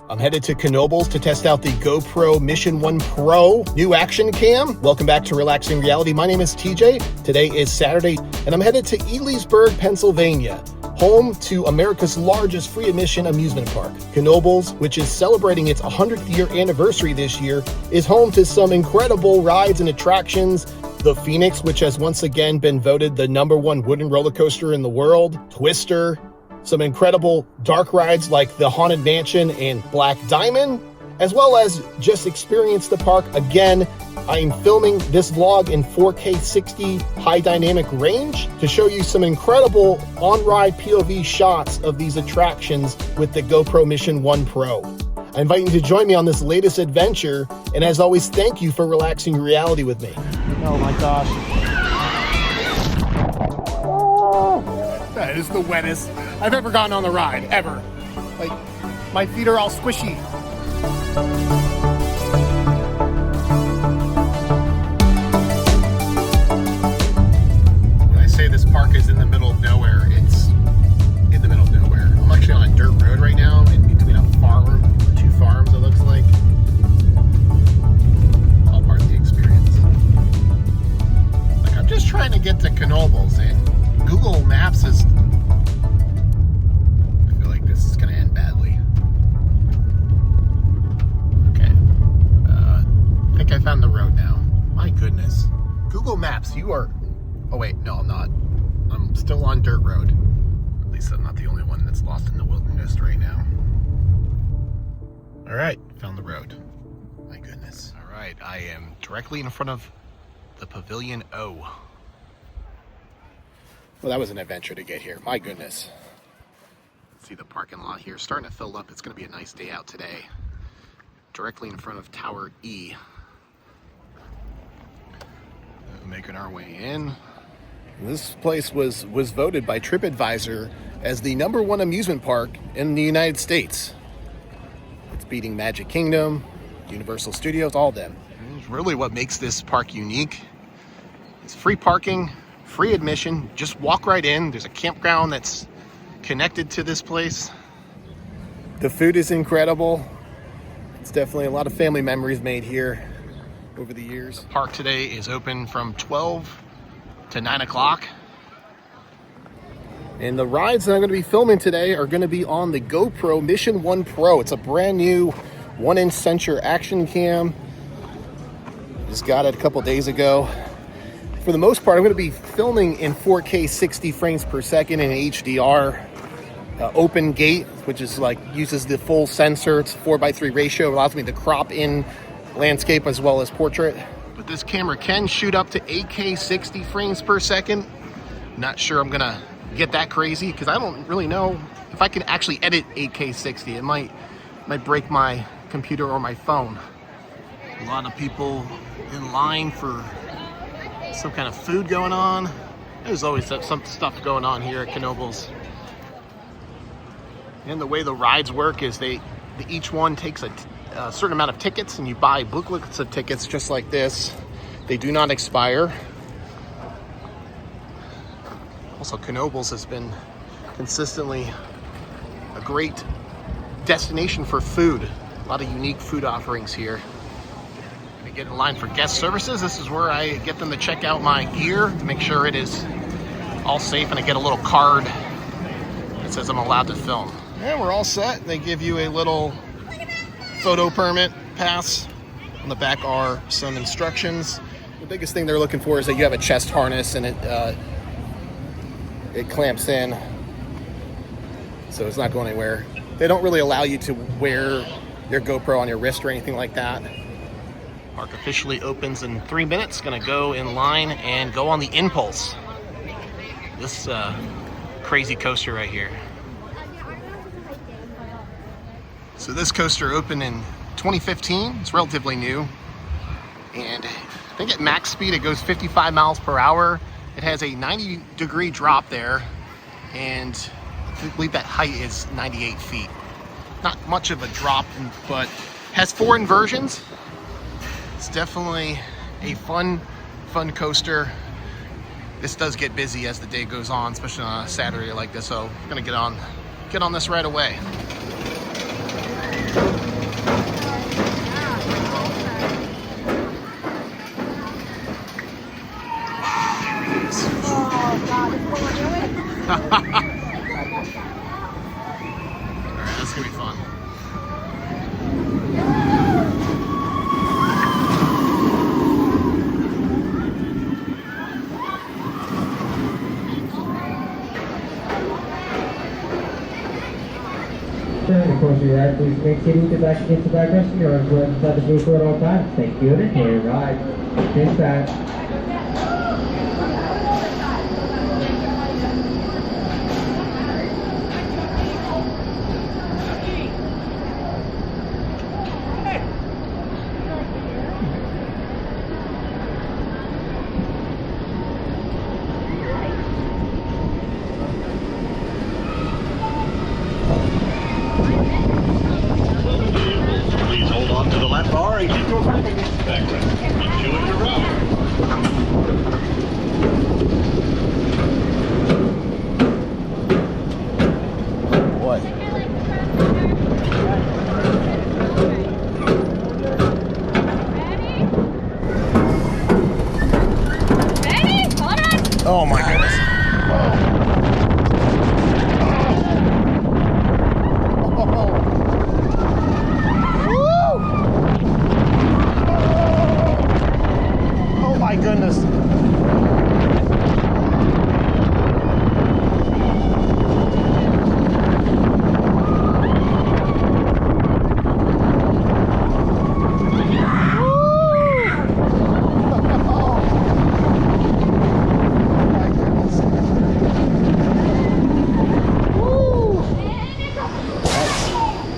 I'm headed to Knoebels to test out the GoPro Mission 1 Pro new action cam. Welcome back to Relaxing Reality. My name is TJ. Today is Saturday, and I'm headed to Elysburg, Pennsylvania, home to America's largest free admission amusement park. Knoebels, which is celebrating its 100th year anniversary this year, is home to some incredible rides and attractions. The Phoenix, which has once again been voted the #1 wooden roller coaster in the world, Twister, some incredible dark rides like the Haunted Mansion and Black Diamond, as well as just experience the park. Again, I am filming this vlog in 4K 60 high dynamic range to show you some incredible on-ride POV shots of these attractions with the GoPro Mission 1 Pro. I invite you to join me on this latest adventure, and as always, thank you for relaxing reality with me. Oh my gosh. That is the wettest I've ever gotten on the ride, ever. Like, my feet are all squishy. When I say this park is in the middle of nowhere, it's in the middle of nowhere. I'm actually on a dirt road right now, in between a farm, two farms it looks like. All part of the experience. Like, I'm just trying to get to Knoebels, and Google Maps is, I feel like this is going to end badly. Okay. I think I found the road now. My goodness. Google Maps, you are, oh wait, no, I'm not. I'm still on dirt road. At least I'm not the only one that's lost in the wilderness right now. All right, found the road. My goodness. All right, I am directly in front of the Pavilion O. Well, that was an adventure to get here. My goodness. See the parking lot here starting to fill up. It's going to be a nice day out today. Directly in front of Tower E. Making our way in. This place was voted by TripAdvisor as the #1 amusement park in the United States. It's beating Magic Kingdom, Universal Studios, all of them. And really what makes this park unique is free parking, free admission. Just walk right in. There's a campground that's connected to this place. The food is incredible. It's definitely a lot of family memories made here over the years. The park today is open from 12 to 9 o'clock. And the rides that I'm going to be filming today are going to be on the GoPro Mission 1 Pro. It's a brand new 1-inch sensor action cam. Just got it a couple days ago. For the most part, I'm going to be filming in 4K 60 frames per second in HDR. Open gate, which is like uses the full sensor. It's 4:3 ratio. It allows me to crop in landscape as well as portrait. But this camera can shoot up to 8K 60 frames per second. Not sure I'm going to get that crazy because I don't really know if I can actually edit 8K 60. It might break my computer or my phone. A lot of people in line for some kind of food going on. There's always some stuff going on here at Knoebels. And the way the rides work is each one takes a certain amount of tickets, and you buy booklets of tickets just like this. They do not expire. Also, Knoebels has been consistently a great destination for food. A lot of unique food offerings here. Get in line for guest services. This is where I get them to check out my gear to make sure it is all safe, and I get a little card that says I'm allowed to film. And we're all set. They give you a little photo permit pass. On the back are some instructions. The biggest thing they're looking for is that you have a chest harness, and it clamps in, so it's not going anywhere. They don't really allow you to wear your GoPro on your wrist or anything like that. Park officially opens in 3 minutes. Gonna go in line and go on the Impulse. This crazy coaster right here. So this coaster opened in 2015. It's relatively new. And I think at max speed it goes 55 miles per hour. It has a 90-degree drop there. And I believe that height is 98 feet. Not much of a drop, but has 4 inversions. It's definitely a fun coaster. This does get busy as the day goes on, especially on a Saturday like this, so I'm gonna get on this right away. ride, please remain seated with your back against the backrest and your arms wide inside the vehicle at all times. Thank you, and enjoy your ride. Dispatch. Please hold on to the lap bar and keep your back against the backrest. Enjoy your ride. Boy. Ready? Hold on. Oh my goodness. Oh my goodness.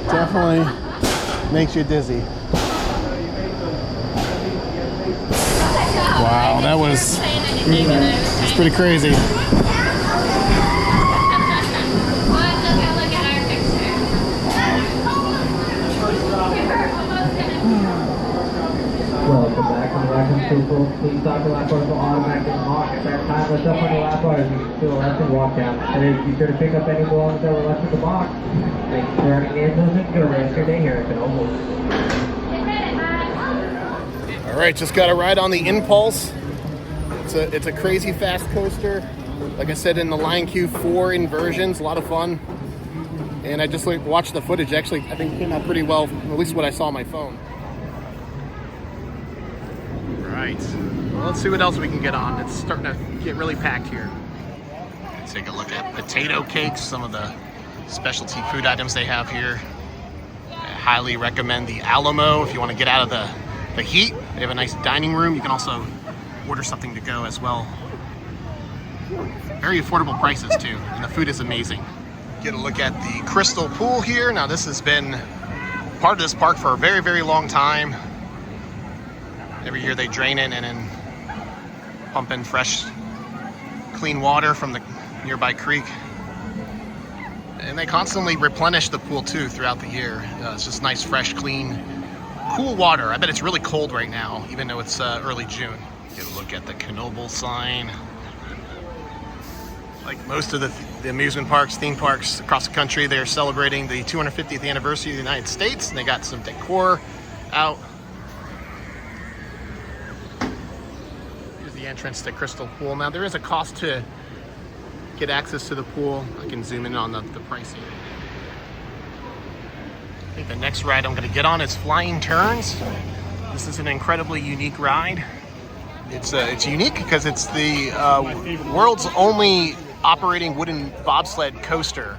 Definitely makes you dizzy. Wow, that was it's pretty crazy. Welcome back on the welcome people. Please stop the lap bars will automatically unlock. At that time, lift up on the lap bars. You can feel left and walk down. And be sure to pick up any belongings that were left in the box. Thanks for running the ambulance and go rest your day here at Knoebels. All right, just got a ride on the Impulse. It's a crazy fast coaster. Like I said, in the Line Q4 inversions, a lot of fun. And I just watched the footage. Actually, I think it came out pretty well, at least what I saw on my phone. All right, well, let's see what else we can get on. It's starting to get really packed here. Let's take a look at potato cakes, some of the specialty food items they have here. I highly recommend the Alamo if you want to get out of the heat. They have a nice dining room. You can also order something to go as well. Very affordable prices too, and the food is amazing. Get a look at the Crystal Pool here. Now this has been part of this park for a very, very long time. Every year they drain it and then pump in fresh, clean water from the nearby creek. And they constantly replenish the pool too throughout the year. It's just nice, fresh, clean, cool water. I bet it's really cold right now, even though it's early June. Get a look at the Knoebels sign. Like most of the amusement parks, theme parks across the country, they're celebrating the 250th anniversary of the United States, and they got some decor out. Here's the entrance to Crystal Pool. Now there is a cost to get access to the pool. I can zoom in on the pricing. I think the next ride I'm going to get on is Flying Turns. This is an incredibly unique ride. It's unique because it's the world's only operating wooden bobsled coaster.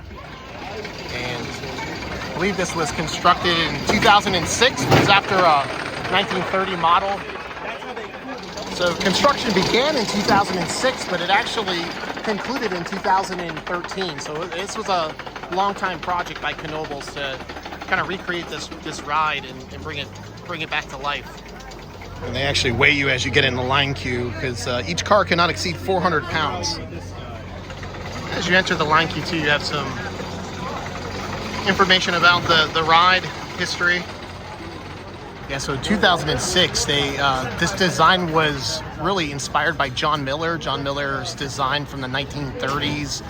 And I believe this was constructed in 2006. It was after a 1930 model. So construction began in 2006, but it actually concluded in 2013. So this was a long-time project by Knoebels to kind of recreate this ride and bring it back to life. And they actually weigh you as you get in the line queue because each car cannot exceed 400 pounds. As you enter the line queue too, you have some information about the ride history. Yeah, so 2006, this design was really inspired by John Miller. John Miller's design from the 1930s,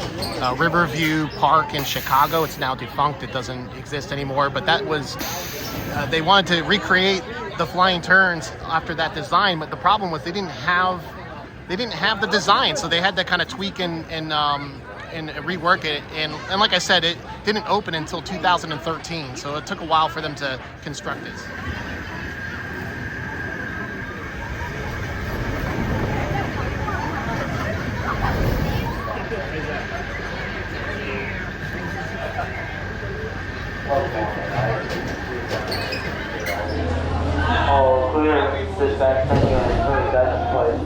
Riverview Park in Chicago. It's now defunct; it doesn't exist anymore. But that was they wanted to recreate the flying turns after that design. But the problem was they didn't have the design, so they had to kind of tweak and rework it. And like I said, it didn't open until 2013, so it took a while for them to construct it. back turning on 27th place.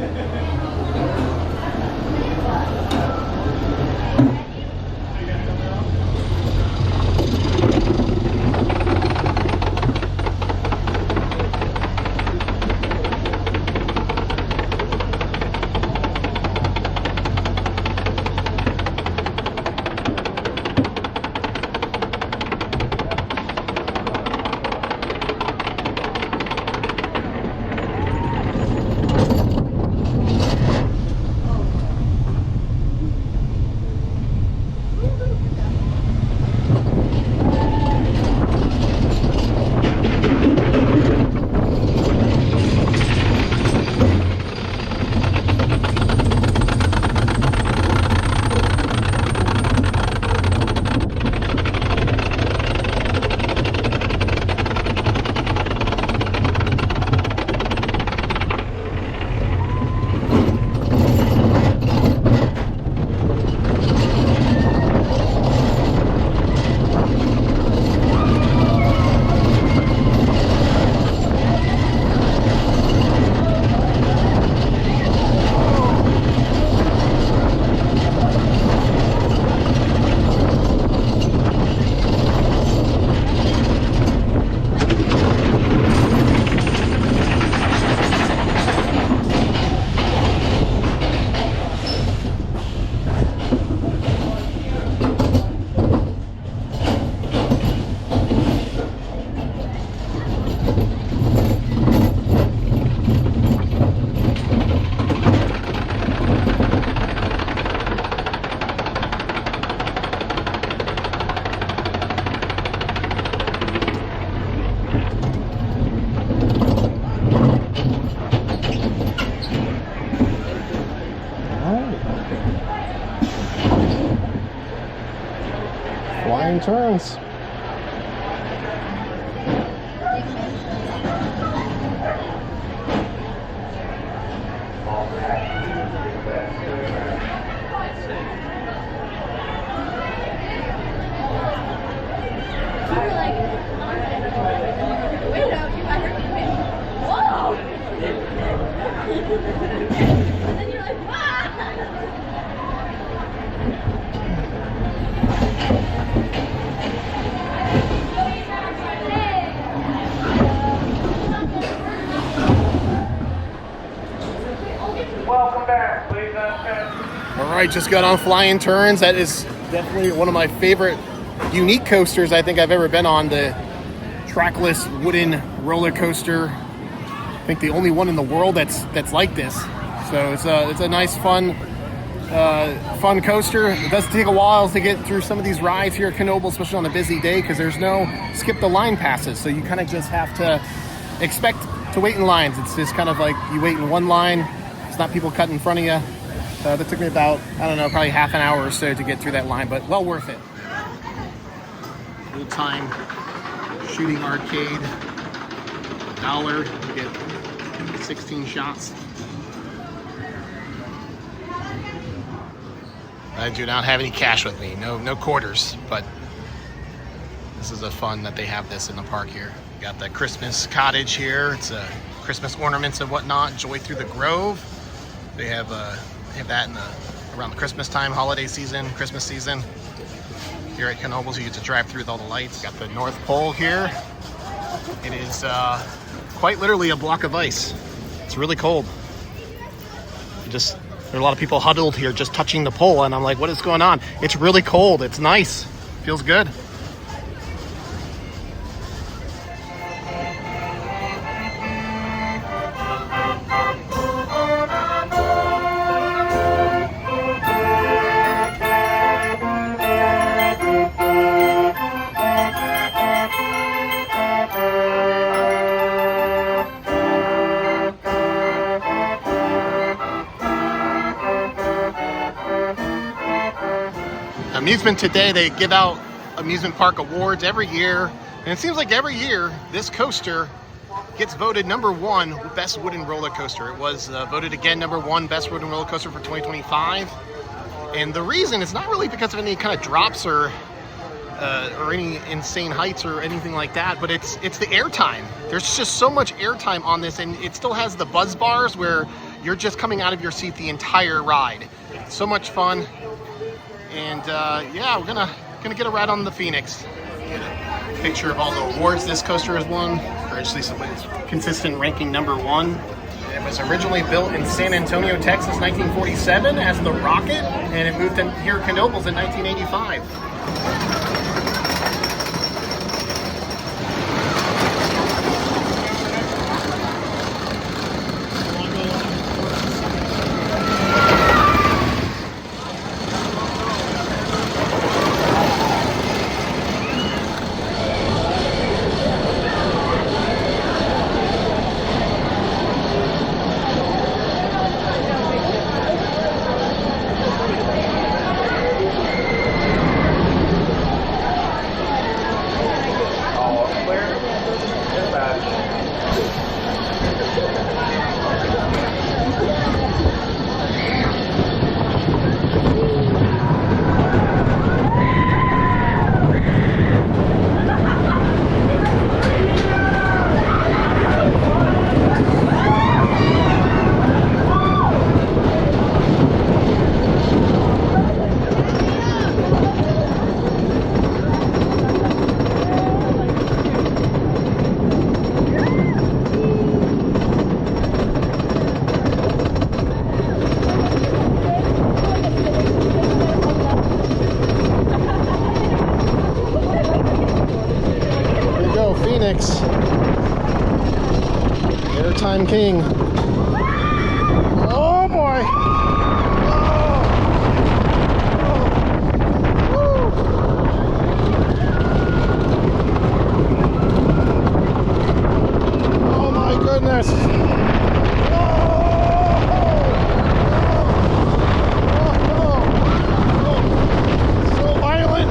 Flying turns. Welcome back, please. All right, just got on Flying Turns. That is definitely one of my favorite unique coasters I think I've ever been on. The trackless wooden roller coaster. I think the only one in the world that's like this. So it's a nice, fun coaster. It does take a while to get through some of these rides here at Knoebels, especially on a busy day, because there's no skip the line passes. So you kind of just have to expect to wait in lines. It's just kind of like you wait in one line. It's not people cut in front of you. That took me about, I don't know, probably half an hour or so to get through that line, but well worth it. Old time shooting arcade. $1, you get 16 shots. I do not have any cash with me, no quarters, but this is a fun that they have this in the park here. You got the Christmas cottage here. It's Christmas ornaments and whatnot. Joy through the Grove. They have that around the Christmas time, holiday season, Christmas season. Here at Knoebels, you get to drive through with all the lights. Got the North Pole here. It is quite literally a block of ice. It's really cold. There are a lot of people huddled here just touching the pole, and I'm like, what is going on? It's really cold. It's nice. Feels good. Amusement Today, they give out amusement park awards every year, and it seems like every year this coaster gets voted #1 best wooden roller coaster. It was voted again #1 best wooden roller coaster for 2025, and the reason is not really because of any kind of drops or or any insane heights or anything like that, but it's the airtime. There's just so much airtime on this, and it still has the buzz bars where you're just coming out of your seat the entire ride. So much fun, and yeah, we're gonna get a ride on the Phoenix. Get a picture of all the awards this coaster has won, or actually somebody's consistent ranking #1. It was originally built in San Antonio, Texas, 1947 as the Rocket, and it moved in here at Knoebels in 1985. Phoenix, airtime king. Oh boy! Oh my goodness! So violent!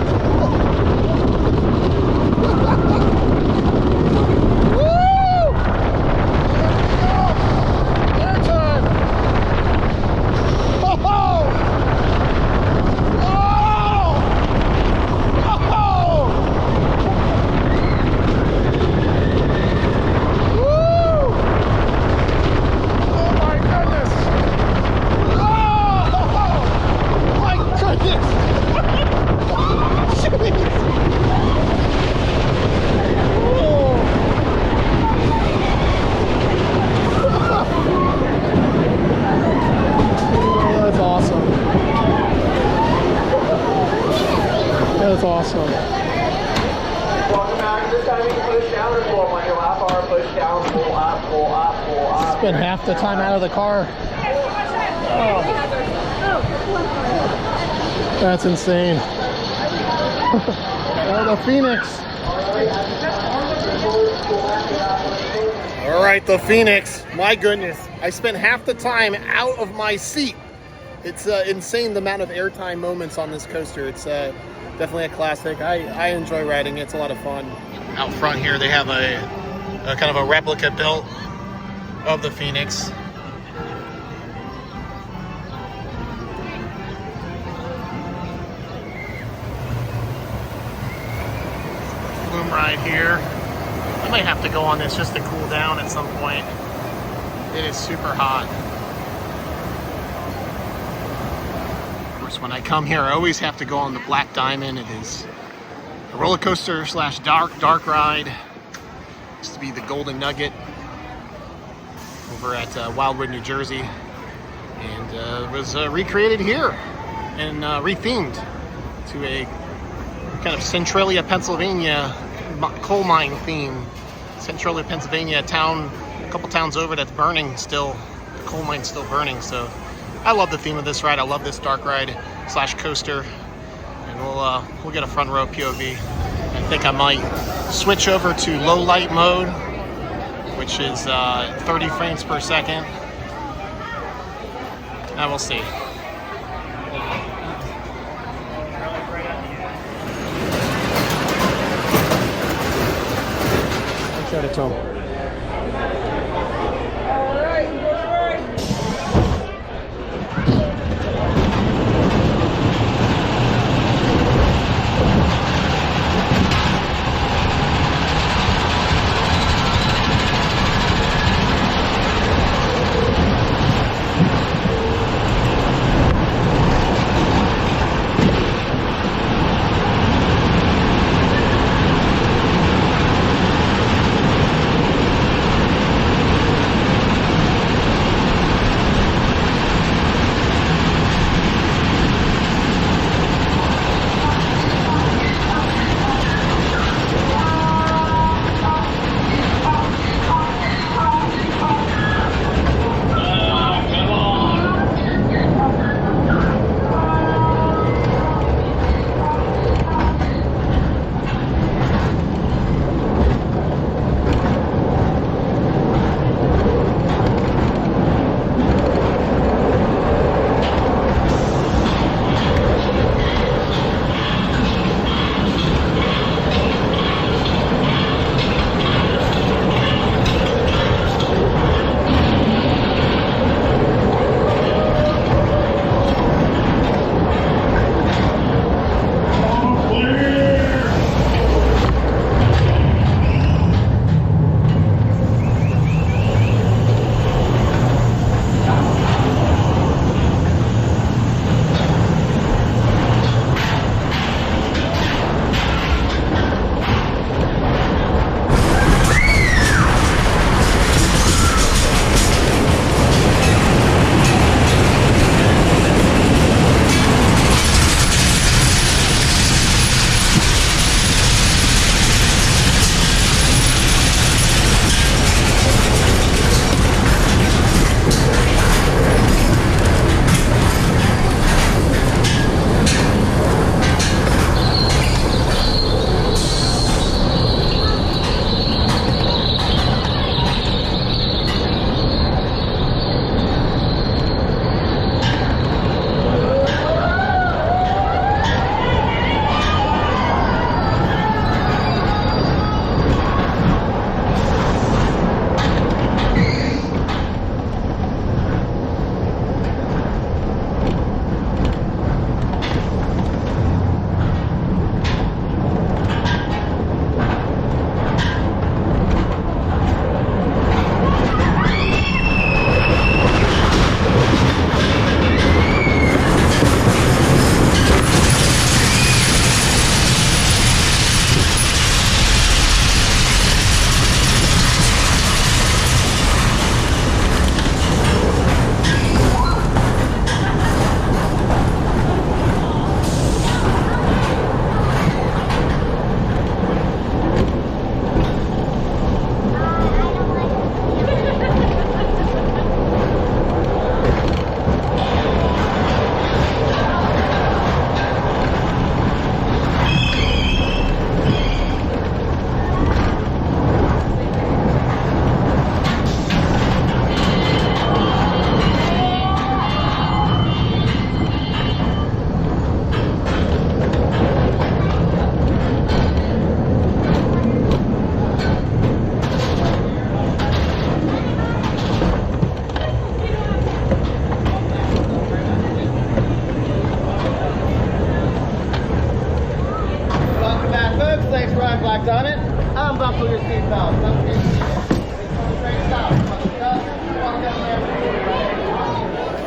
That's awesome. Welcome back. This time you can push down or pull up on your lap bar. Push down, pull up, pull up, pull up. Spend half the time out of the car. Oh. That's insane. Oh, the Phoenix. All right, the Phoenix. My goodness. I spent half the time out of my seat. It's insane the amount of airtime moments on this coaster. It's definitely a classic. I enjoy riding it. It's a lot of fun. Out front here, they have a kind of a replica built of the Phoenix. Flume ride here. I might have to go on this just to cool down at some point. It is super hot. When I come here, I always have to go on the Black Diamond. It is a roller coaster slash dark ride. Used to be the Golden Nugget over at Wildwood, New Jersey, and it was recreated here and rethemed to a kind of Centralia, Pennsylvania coal mine theme. Centralia, Pennsylvania, town, a couple towns over that's burning still. The coal mine's still burning, so I love the theme of this ride. I love this dark ride slash coaster, and we'll get a front row POV. I think I might switch over to low light mode, which is 30 frames per second. Now we'll see. I'll try to tell.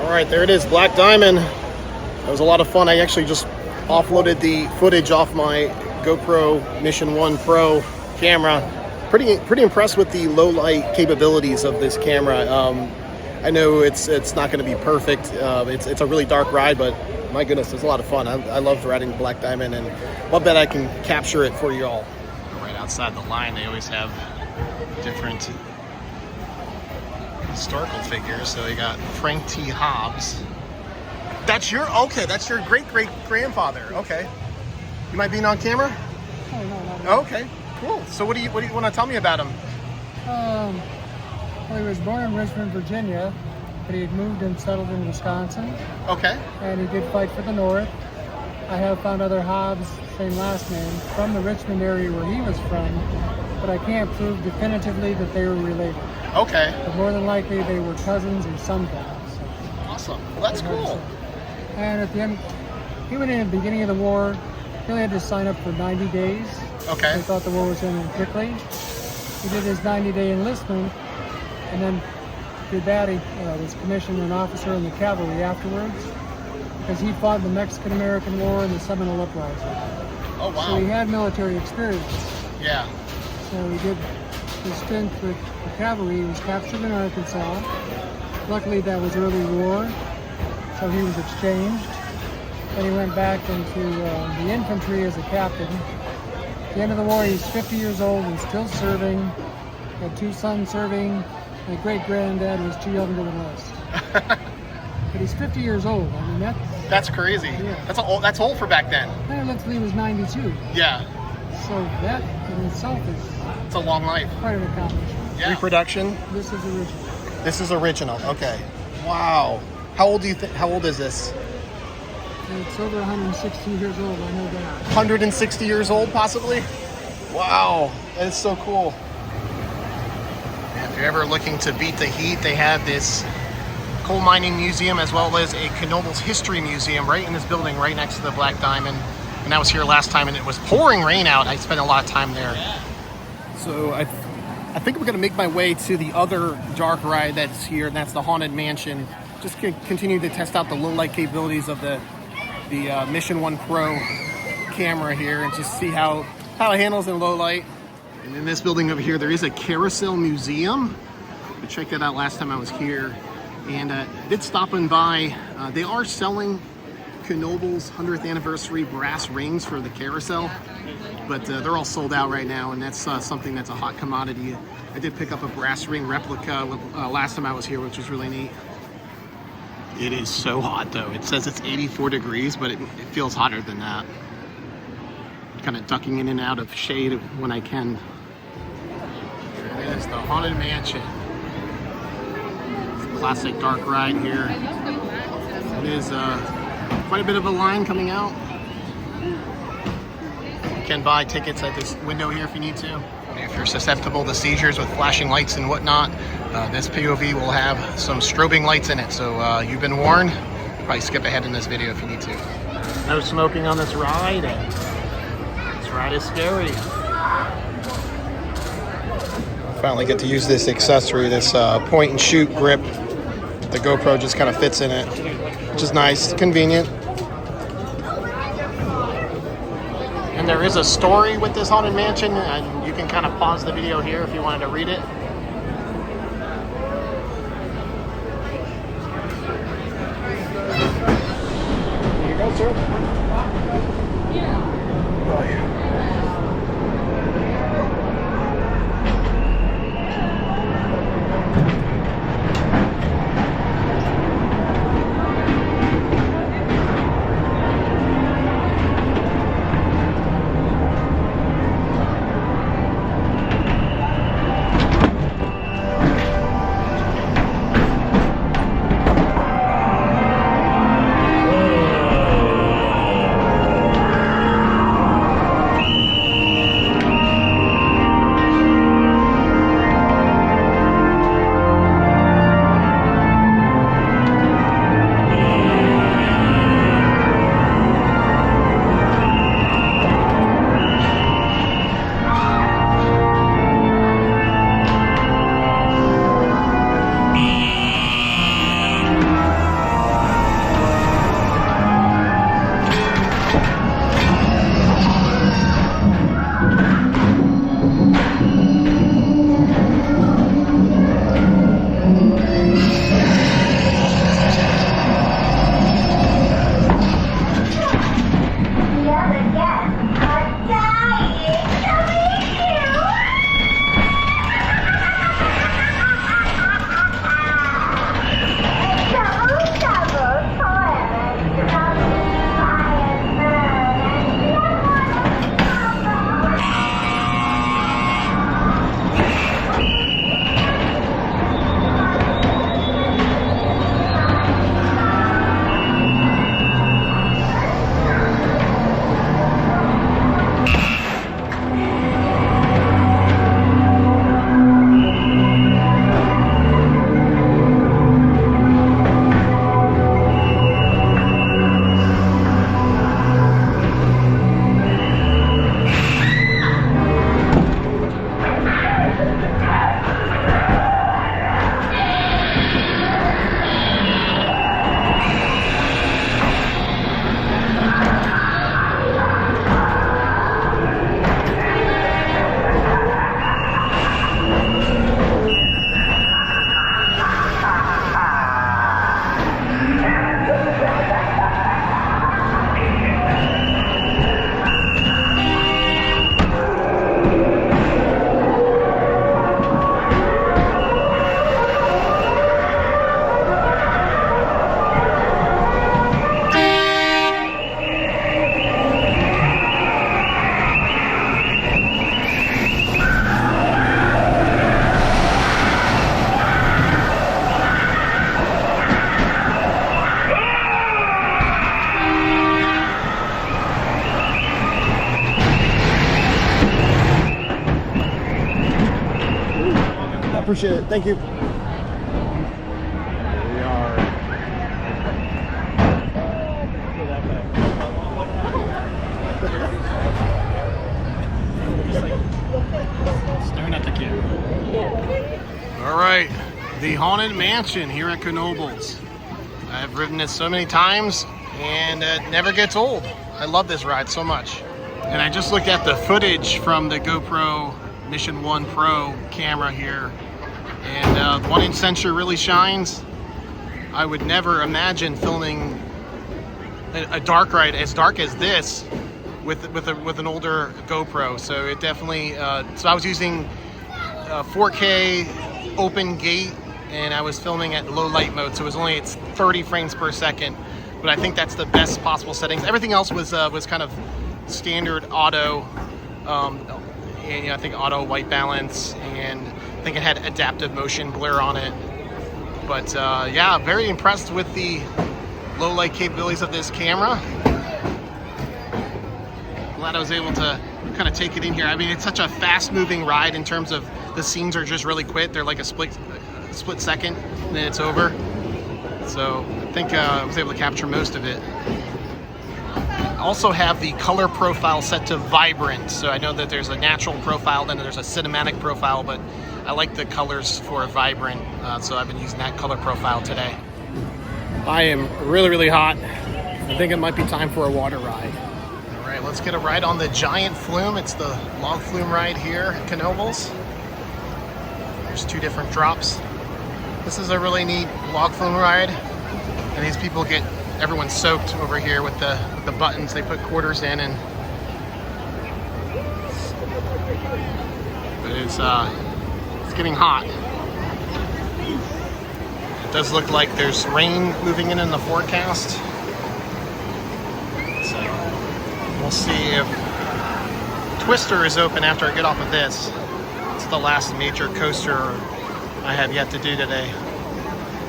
All right, there it is, Black Diamond. That was a lot of fun. I actually just offloaded the footage off my GoPro Mission 1 Pro camera. Pretty impressed with the low light capabilities of this camera. I know it's not going to be perfect. It's a really dark ride, but my goodness, it's a lot of fun. I loved riding the Black Diamond, and I'll bet I can capture it for you all. Right outside the line, they always have different historical figures. So they got Frank T. Hobbs. That's your great-great-grandfather. Okay. You might be on camera? Oh, no, not really. Oh, okay, cool. So what do you want to tell me about him? Well, he was born in Richmond, Virginia, but he had moved and settled in Wisconsin, Okay. and he did fight for the North. I have found other Hobbs, same last name, from the Richmond area where he was from, but I can't prove definitively that they were related. Okay. But more than likely, they were cousins or something. So. Awesome. Well, that's cool. And at the end, he went in at the beginning of the war. He only had to sign up for 90 days. Okay. They thought the war was ending quickly. He did his 90-day enlistment, and then did that. He was commissioned an officer in the cavalry afterwards, because he fought the Mexican-American War and the Seminole Uprising. Oh, wow. So he had military experience. Yeah. So he did his stint with the cavalry. He was captured in Arkansas. Luckily, that was early war, so he was exchanged. Then he went back into the infantry as a captain. At the end of the war, he's 50 years old and still serving. Had 2 sons serving. My great-granddad was too young to enlist. But he's 50 years old. I mean, That's crazy. Yeah. That's old for back then. Luckily, he was 92. Yeah. So that in itself is It's a long life. quite an accomplishment. Yeah. Reproduction. This is original. This is original. Okay. Wow. How old is this? It's over 160 years old, I know that. 160 years old, possibly? Wow. That is so cool. If you're ever looking to beat the heat, they have this coal mining museum as well as a Knoebels history museum right in this building right next to the Black Diamond. And I was here last time and it was pouring rain out. I spent a lot of time there. So I think we're going to make my way to the other dark ride that's here, and that's the Haunted Mansion. Just continue to test out the low light capabilities of the Mission 1 Pro camera here and just see how it handles in low light. And in this building over here, there is a carousel museum. I checked that out last time I was here, and did stop in by. They are selling Knoebels 100th anniversary brass rings for the carousel, but they're all sold out right now, and that's something that's a hot commodity. I did pick up a brass ring replica last time I was here, which was really neat. It is so hot though. It says it's 84 degrees, but it feels hotter than that. Kind of ducking in and out of shade when I can. There it is, the Haunted Mansion. It's a classic dark ride here. It is quite a bit of a line coming out. You can buy tickets at this window here if you need to. If you're susceptible to seizures with flashing lights and whatnot, this POV will have some strobing lights in it, so you've been warned. Probably skip ahead in this video if you need to. No smoking on this ride. This ride is scary. Finally get to use this accessory, this point and shoot grip. The GoPro just kind of fits in it, which is nice, convenient. And there is a story with this Haunted Mansion, and you can kind of pause the video here if you wanted to read it. Here you go, sir. Oh, yeah. Appreciate it. Thank you. Staring at the camera. All right, the Haunted Mansion here at Knoebels. I've ridden it so many times and it never gets old. I love this ride so much. And I just looked at the footage from the GoPro Mission 1 Pro camera here, and the 1-inch sensor really shines. I would never imagine filming a dark ride as dark as this with an older GoPro. So it definitely. So I was using 4K open gate, and I was filming at low light mode, so it was only 30 frames per second. But I think that's the best possible settings. Everything else was kind of standard auto. And, you know, I think auto white balance, and I think it had adaptive motion blur on it. But yeah, very impressed with the low light capabilities of this camera. Glad I was able to kind of take it in here. I mean, it's such a fast moving ride in terms of the scenes are just really quick. They're like a split second and then it's over. So I think I was able to capture most of it. Also have the color profile set to vibrant. So I know that there's a natural profile, then there's a cinematic profile, but I like the colors for vibrant. So I've been using that color profile today. I am really, really hot. I think it might be time for a water ride. All right, let's get a ride on the giant flume. It's the log flume ride here at Knoebels. There's 2 different drops. This is a really neat log flume ride. And these people get everyone's soaked over here with the buttons. They put quarters in, and but it's getting hot. It does look like there's rain moving in the forecast. So we'll see if Twister is open after I get off of this. It's the last major coaster I have yet to do today.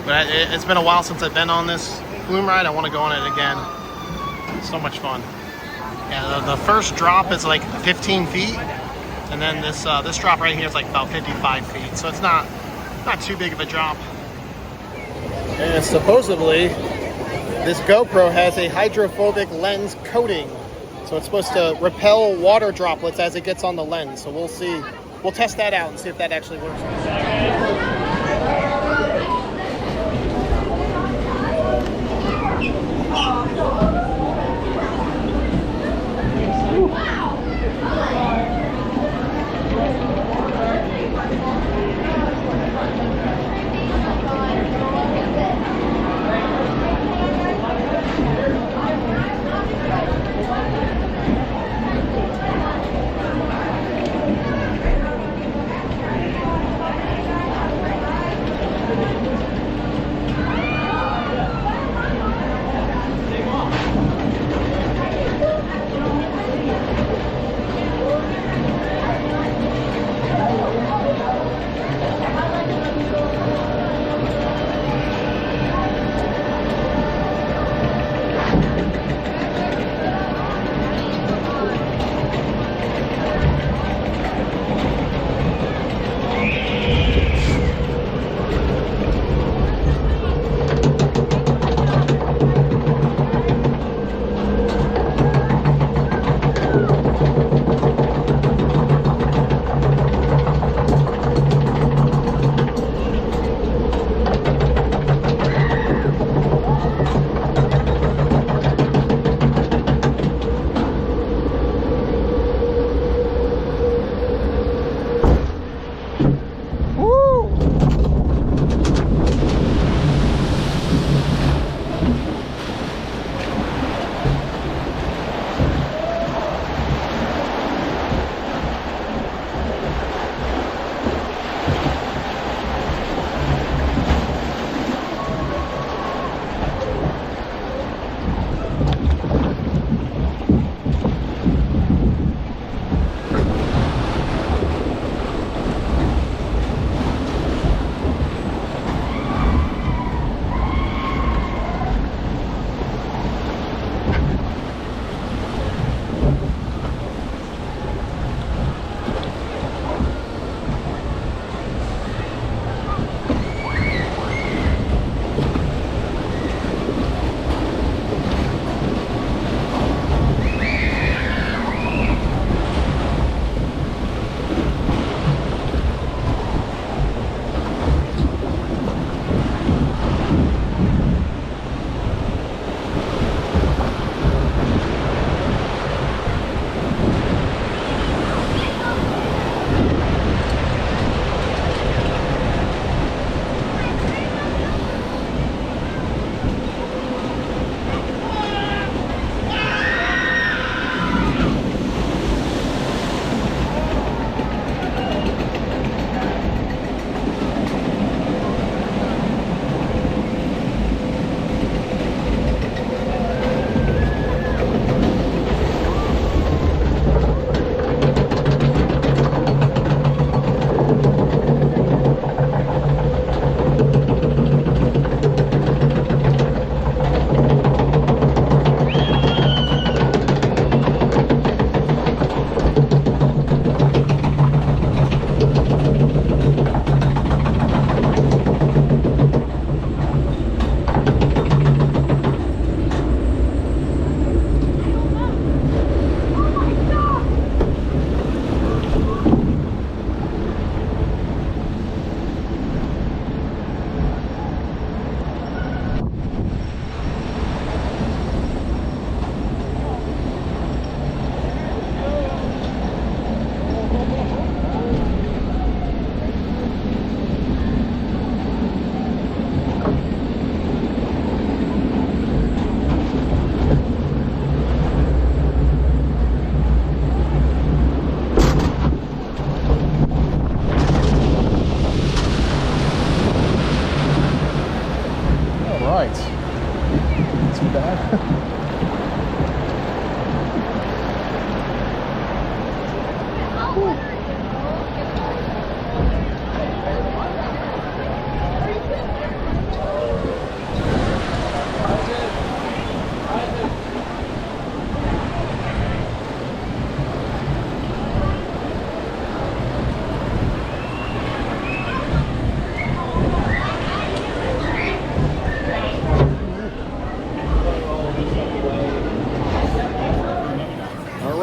But it's been a while since I've been on this flume ride. I want to go on it again. So much fun. Yeah, the first drop is like 15 feet, and then this drop right here is like about 55 feet. So it's not too big of a drop. And supposedly, this GoPro has a hydrophobic lens coating, so it's supposed to repel water droplets as it gets on the lens. So we'll see. We'll test that out and see if that actually works.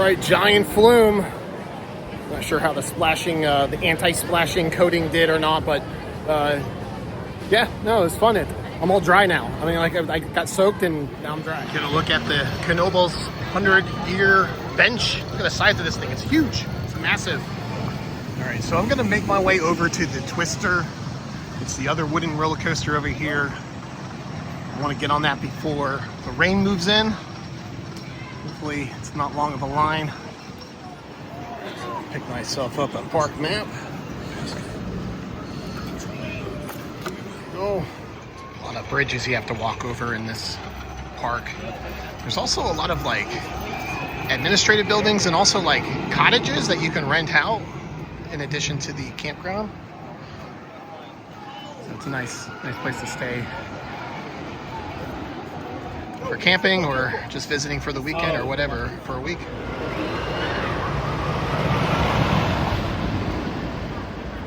right, giant flume. Not sure how the splashing, the anti-splashing coating did or not, but yeah, no, it was fun. I'm all dry now. I mean, like I got soaked and now I'm dry. Get a look at the Knoebels 100-year bench. Look at the size of this thing. It's huge. It's massive. All right, so I'm gonna make my way over to the Twister. It's the other wooden roller coaster over here. I want to get on that before the rain moves in. Hopefully it's not long of a line. Pick myself up a park map. Go. A lot of bridges you have to walk over in this park. There's also a lot of like administrative buildings and also like cottages that you can rent out in addition to the campground. So it's a nice place to stay for camping or just visiting for the weekend or whatever for a week.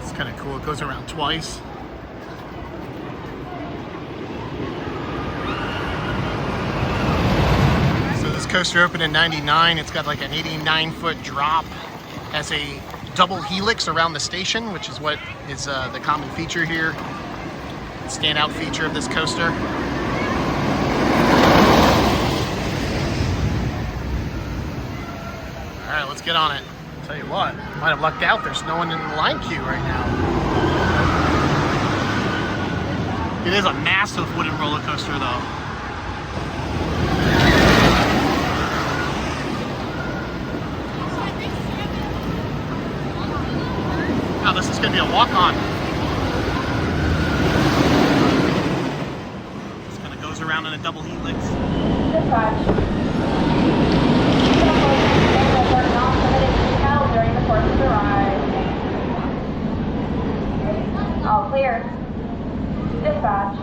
It's kind of cool. It goes around twice. So this coaster opened in '99. It's got like an 89-foot drop as a double helix around the station, which is what is the common feature here. The standout feature of this coaster. All right, let's get on it. I'll tell you what, might have lucked out. There's no one in the line queue right now. It is a massive wooden roller coaster, though. Now this is going to be a walk-on. Just kind of goes around in a double helix. During the course of the ride. All clear. Dispatch.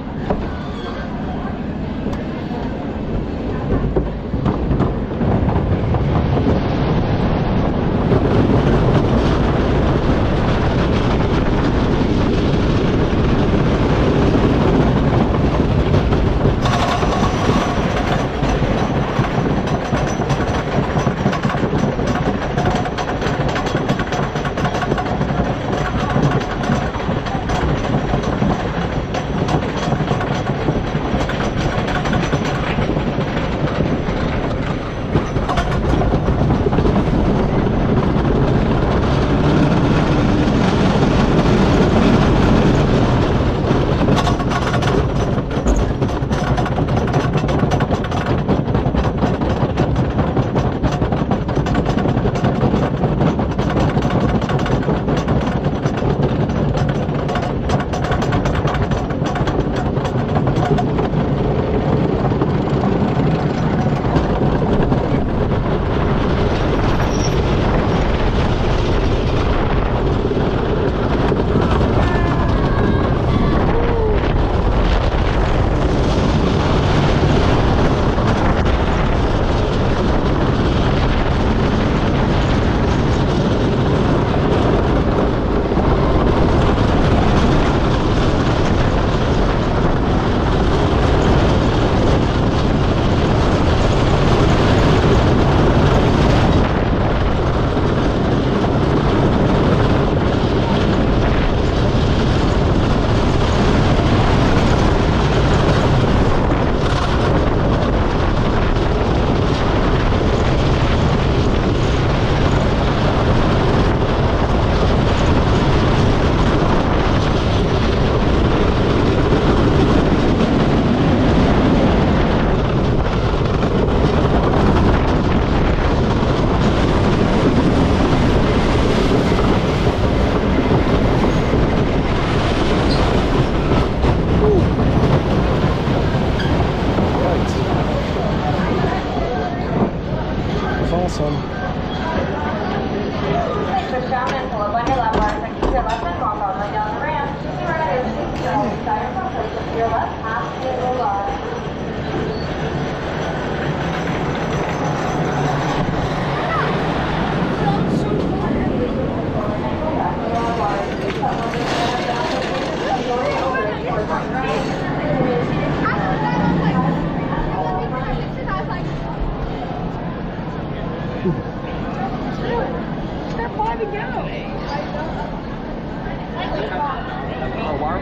We're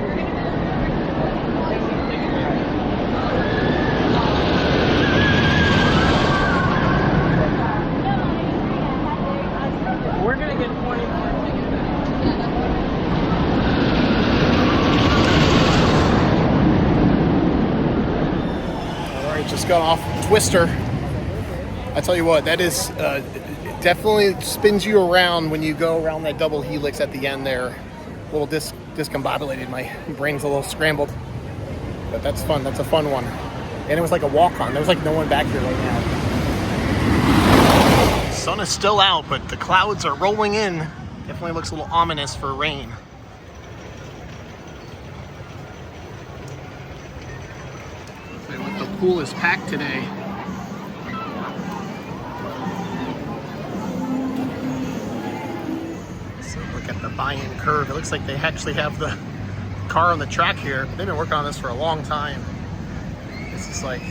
gonna get 20 more. All right, just got off Twister. I tell you what, that is definitely spins you around when you go around that double helix at the end there. A little discombobulated. My brain's a little scrambled. But that's fun. That's a fun one. And it was like a walk-on. There was like no one back here right now. Sun is still out, but the clouds are rolling in. Definitely looks a little ominous for rain. The pool is packed today. So look at the buy-in curve. It looks like they actually have the car on the track here. They've been working on this for a long time. This is like,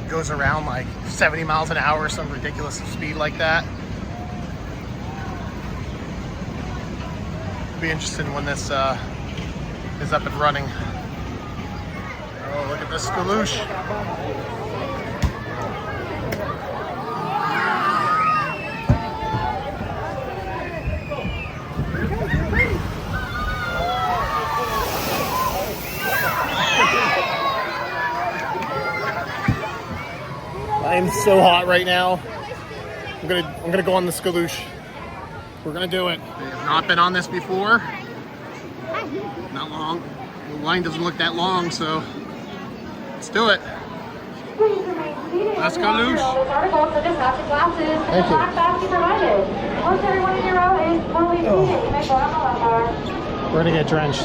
goes around like 70 miles an hour, some ridiculous speed like that. It'll be interesting when this is up and running. Oh, look at this skaloosh. I am so hot right now. I'm gonna go on the skaloosh. We're gonna do it. I have not been on this before. Not long. The line doesn't look that long, so let's do it. Let's go loose. Thank you. Once everyone in your row is fully seated, you may go on the left bar. We're gonna get drenched.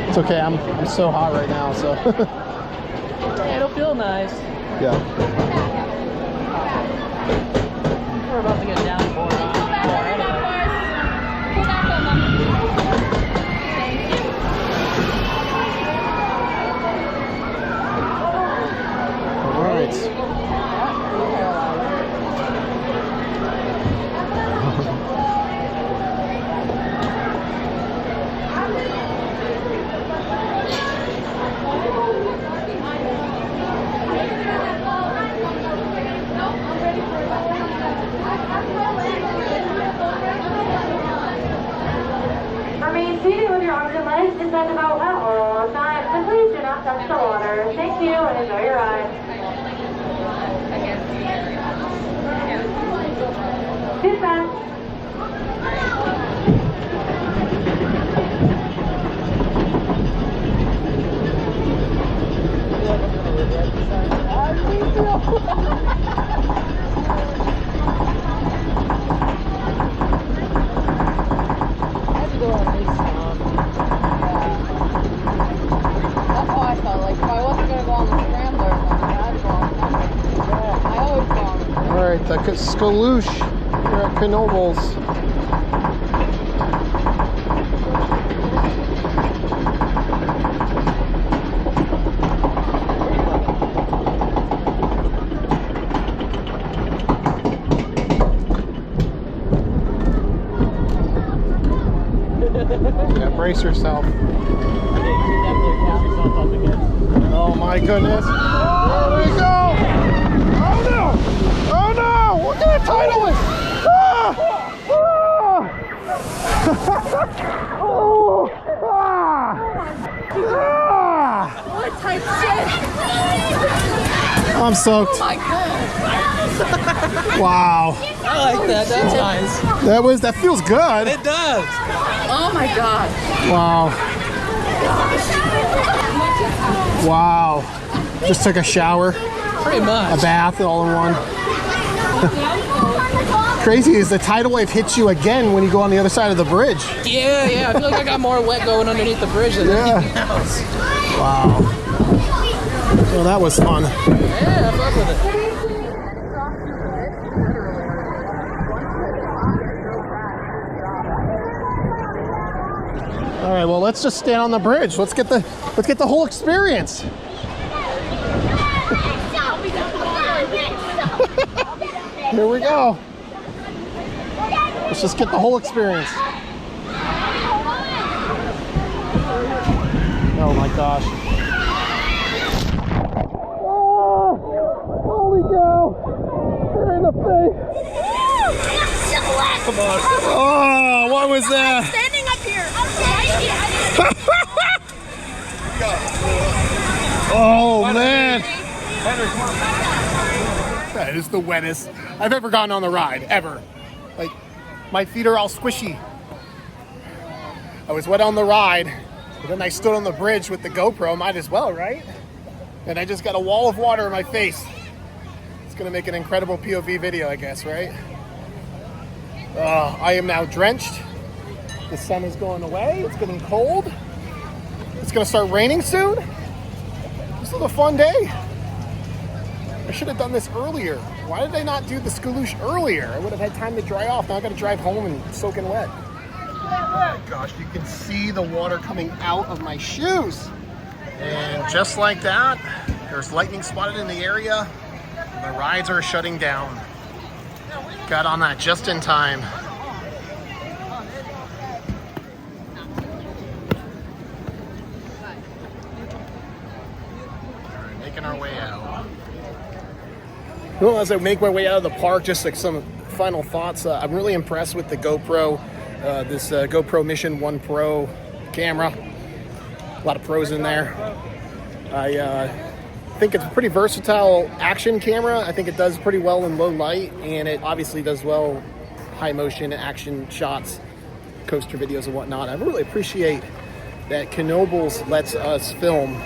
It's okay. I'm so hot right now, so. Yeah, it'll feel nice. Yeah. We're about to get downpour. All right. Remain seated with your arms and legs extended about at all times, and please do not touch the water. Thank you and enjoy your ride. Sit back. That's how I felt. Like if I wasn't gonna go on the scrambler, I'd go on that. I always go on the All right, the skaloosh here at Knoebels. Yeah, brace yourself. Oh my goodness. There we go. Oh no. Oh no. Look at that tidal wave. Ah! Ah! Oh! Ah! Ah! What type shit? I'm soaked. Oh my god. Wow. I like that. That's nice. That feels good. It does. Oh my god. Wow. Wow. Just took a shower, Pretty a much. bath, all in one. Crazy is the tidal wave hits you again when you go on the other side of the bridge. Yeah. I feel like I got more wet going underneath the bridge than anything else. Wow. Well, that was fun. Yeah, I fuck with it. All right, well, let's just stand on the bridge. Let's get the whole experience. Here we go. Let's just get the whole experience. gosh. Oh, holy cow. Right in the face. Come on. Oh, what was that? Standing up here. Oh, man. That is the wettest I've ever gotten on the ride, ever. Like, my feet are all squishy. I was wet on the ride, but then I stood on the bridge with the GoPro, might as well, right? And I just got a wall of water in my face. It's gonna make an incredible POV video, I guess, right? I am now drenched. The sun is going away, it's getting cold. It's gonna start raining soon. This is a fun day. I should have done this earlier. Why did I not do the Skadoosh earlier? I would have had time to dry off. Now I gotta drive home and soaking wet. Oh my gosh, you can see the water coming out of my shoes. And just like that, there's lightning spotted in the area. The rides are shutting down. Got on that just in time. Making our way out. Well, as I make my way out of the park, just like some final thoughts. I'm really impressed with the GoPro, this GoPro Mission 1 Pro camera. A lot of pros in there. I think it's a pretty versatile action camera. I think it does pretty well in low light, and it obviously does well high motion action shots, coaster videos and whatnot. I really appreciate that Knoebels lets us film,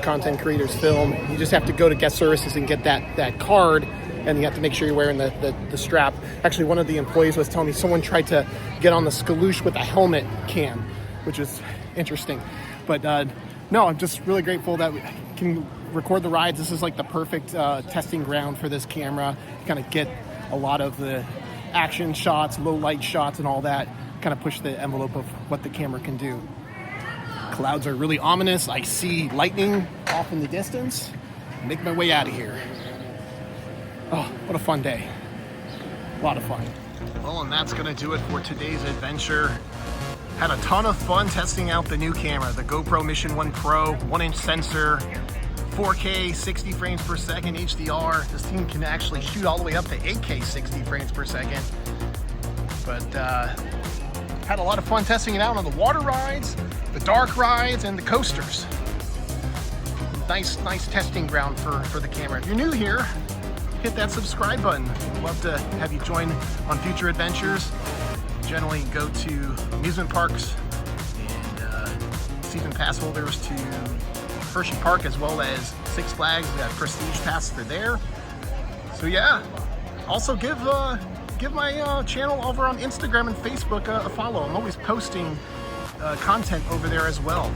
content creators film. You just have to go to guest services and get that card, and you have to make sure you're wearing the strap. Actually, one of the employees was telling me someone tried to get on the Skadoosh with a helmet cam, which is interesting. But no, I'm just really grateful that we can record the rides. This is like the perfect testing ground for this camera. You kind of get a lot of the action shots, low light shots and all that, kind of push the envelope of what the camera can do. Clouds are really ominous. I see lightning off in the distance. Make my way out of here. Oh, what a fun day. A lot of fun. Well, and that's gonna do it for today's adventure. Had a ton of fun testing out the new camera, the GoPro Mission 1 Pro, 1-inch sensor, 4K 60 frames per second HDR. This thing can actually shoot all the way up to 8K 60 frames per second. But had a lot of fun testing it out on the water rides, the dark rides, and the coasters. Nice testing ground for the camera. If you're new here, hit that subscribe button. I'd love to have you join on future adventures. Generally go to amusement parks and season pass holders to Hershey Park as well as Six Flags. We got Prestige Pass to there. So yeah, also give my channel over on Instagram and Facebook a follow. I'm always posting content over there as well.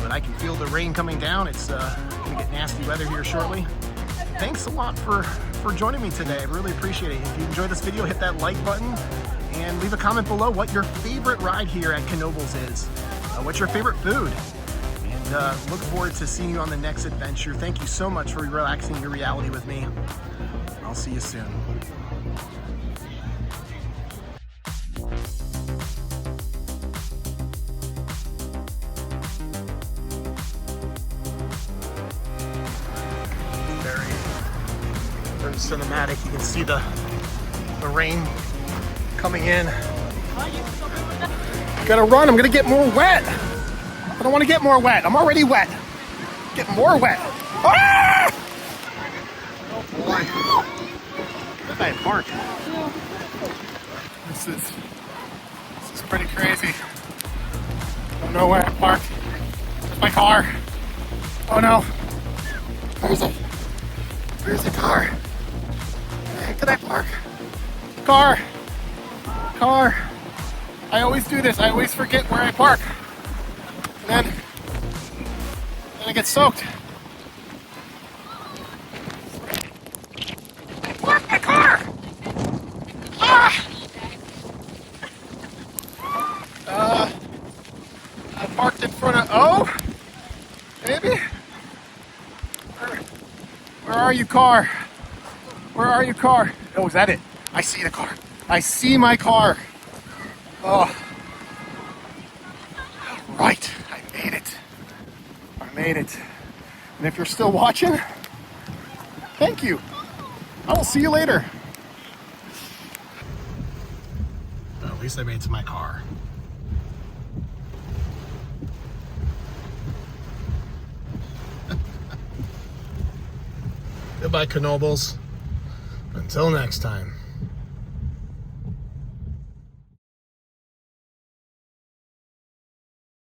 But I can feel the rain coming down. It's gonna get nasty weather here shortly. Thanks a lot for joining me today. I really appreciate it. If you enjoyed this video, hit that like button and leave a comment below what your favorite ride here at Knoebels is. What's your favorite food? And look forward to seeing you on the next adventure. Thank you so much for relaxing your reality with me. I'll see you soon. Very cinematic. You can see the rain coming in. Gotta run. I'm gonna get more wet. I don't want to get more wet. I'm already wet. Get more wet. Ah! Oh boy. Where did I park? This is pretty crazy. Don't know where I parked. There's my car. Oh no. Where's it? Where's the car? Where the heck did I park? Car. I always do this. I always forget where I park. And then I get soaked. What? My car! Ah! I parked in front of, oh, maybe? Where are you, car? Where are you, car? Oh, is that it? I see the car. I see my car. Oh. Right, I made it. Made it. And if you're still watching, thank you. I will see you later. Well, at least I made it to my car. Goodbye, Knoebels. Until next time.